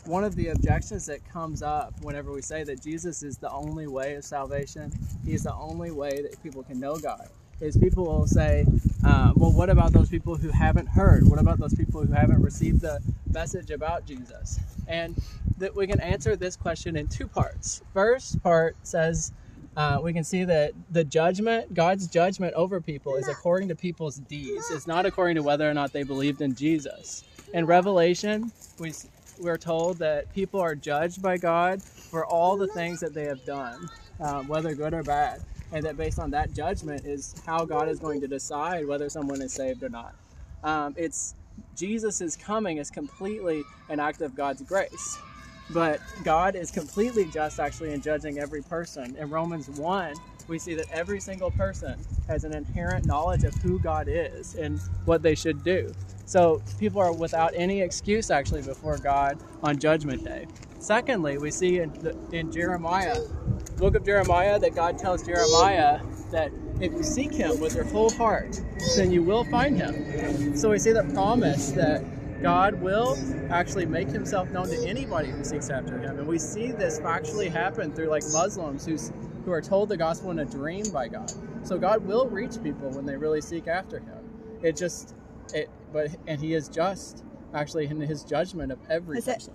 one of the objections that comes up whenever we say that Jesus is the only way of salvation, he's the only way that people can know God, is people will say, well, what about those people who haven't heard? What about those people who haven't received the message about Jesus? And that we can answer this question in two parts. First part says, we can see that the judgment, God's judgment over people is according to people's deeds. It's not according to whether or not they believed in Jesus. In Revelation, we're told that people are judged by God for all the things that they have done, whether good or bad. And that based on that judgment is how God is going to decide whether someone is saved or not. Jesus' coming is completely an act of God's grace. But God is completely just actually in judging every person. In Romans 1, we see that every single person has an inherent knowledge of who God is and what they should do. So people are without any excuse actually before God on Judgment Day. Secondly, we see in Jeremiah, the book of Jeremiah, that God tells Jeremiah that if you seek him with your whole heart, then you will find him. So we see the promise that God will actually make himself known to anybody who seeks after him. And we see this factually happen through like Muslims who are told the gospel in a dream by God. So God will reach people when they really seek after him. And he is just actually in his judgment of every person.